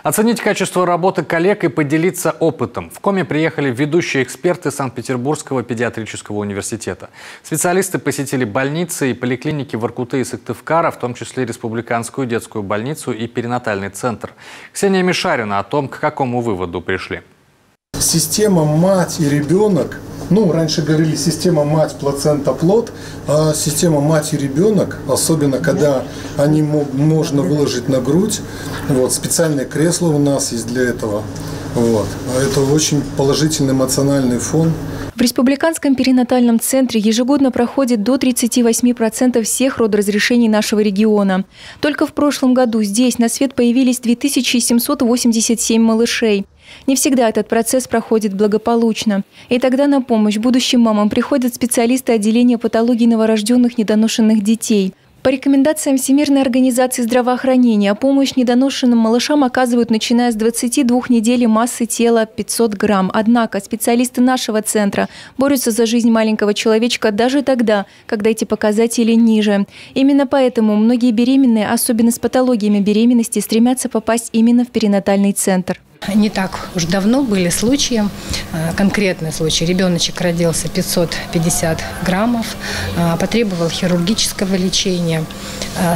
Оценить качество работы коллег и поделиться опытом. В Коми приехали ведущие эксперты Санкт-Петербургского педиатрического университета. Специалисты посетили больницы и поликлиники Воркуты и Сыктывкара, в том числе Республиканскую детскую больницу и перинатальный центр. Ксения Мишарина о том, к какому выводу пришли. Система мать и ребенок, раньше говорили система мать, плацента, плод, а система мать и ребенок, особенно когда они можно выложить на грудь, специальное кресло у нас есть для этого. Это очень положительный эмоциональный фон. В Республиканском перинатальном центре ежегодно проходит до 38% всех родоразрешений нашего региона. Только в прошлом году здесь на свет появились 2787 малышей. Не всегда этот процесс проходит благополучно. И тогда на помощь будущим мамам приходят специалисты отделения патологий новорожденных недоношенных детей. По рекомендациям Всемирной организации здравоохранения, помощь недоношенным малышам оказывают, начиная с 22 недели массы тела 500 грамм. Однако специалисты нашего центра борются за жизнь маленького человечка даже тогда, когда эти показатели ниже. Именно поэтому многие беременные, особенно с патологиями беременности, стремятся попасть именно в перинатальный центр. Не так уж давно были случаи, конкретный случай. Ребеночек родился 550 граммов, потребовал хирургического лечения.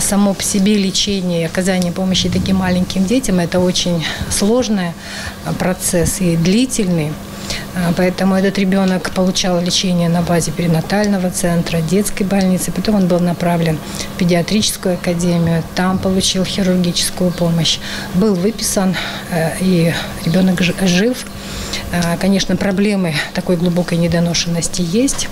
Само по себе лечение и оказание помощи таким маленьким детям – это очень сложный процесс и длительный. Поэтому этот ребенок получал лечение на базе перинатального центра, детской больницы. Потом он был направлен в педиатрическую академию. Там получил хирургическую помощь. Был выписан, и ребенок жив. Конечно, проблемы такой глубокой недоношенности есть,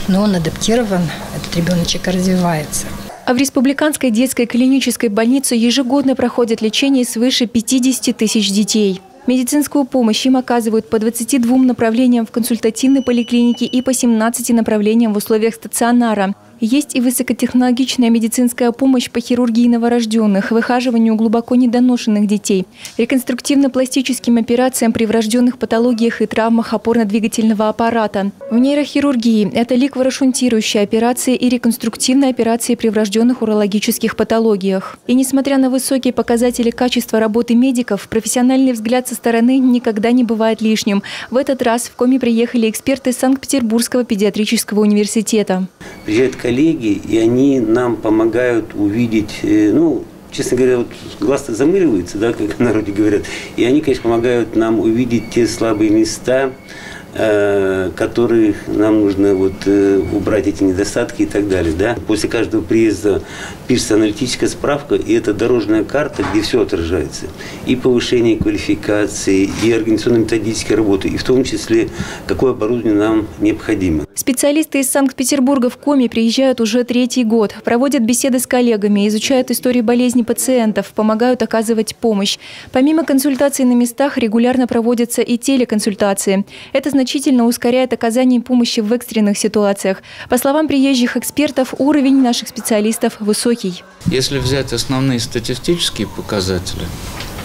но он адаптирован, этот ребеночек развивается. А в Республиканской детской клинической больнице ежегодно проходит лечение свыше 50 тысяч детей. Медицинскую помощь им оказывают по 22 направлениям в консультативной поликлинике и по 17 направлениям в условиях стационара. Есть и высокотехнологичная медицинская помощь по хирургии новорожденных, выхаживанию глубоко недоношенных детей, реконструктивно-пластическим операциям при врожденных патологиях и травмах опорно-двигательного аппарата. В нейрохирургии – это ликворошунтирующие операции и реконструктивные операции при врожденных урологических патологиях. И несмотря на высокие показатели качества работы медиков, профессиональный взгляд со стороны никогда не бывает лишним. В этот раз в Коми приехали эксперты Санкт-Петербургского педиатрического университета. Приезжают коллеги, и они нам помогают увидеть, честно говоря, глаз-то замыливается, как в народе говорят, и они, конечно, помогают нам увидеть те слабые места, которых нам нужно убрать эти недостатки и так далее. Да? После каждого приезда пишется аналитическая справка, и это дорожная карта, где все отражается. И повышение квалификации, и организационно-методические работы, и в том числе, какое оборудование нам необходимо. Специалисты из Санкт-Петербурга в Коми приезжают уже 3-й год, проводят беседы с коллегами, изучают истории болезней пациентов, помогают оказывать помощь. Помимо консультаций на местах регулярно проводятся и телеконсультации. Это значительно ускоряет оказание помощи в экстренных ситуациях. По словам приезжих экспертов, уровень наших специалистов высокий. Если взять основные статистические показатели,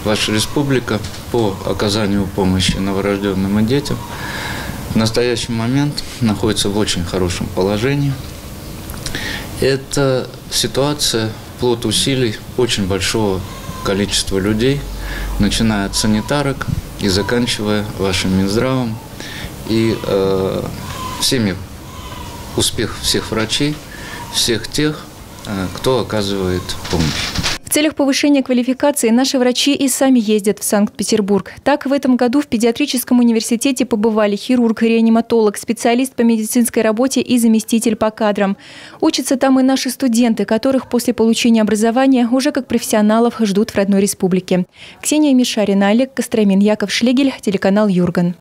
ваша республика по оказанию помощи новорожденным и детям в настоящий момент находится в очень хорошем положении. Это ситуация, плод усилий очень большого количества людей, начиная от санитарок и заканчивая вашим Минздравом. И успех всех врачей, всех тех, кто оказывает помощь. В целях повышения квалификации наши врачи и сами ездят в Санкт-Петербург. Так, в этом году в педиатрическом университете побывали хирург, реаниматолог, специалист по медицинской работе и заместитель по кадрам. Учатся там и наши студенты, которых после получения образования уже как профессионалов ждут в родной республике. Ксения Мишарина, Олег Костромин, Яков Шлегель, телеканал Юрган.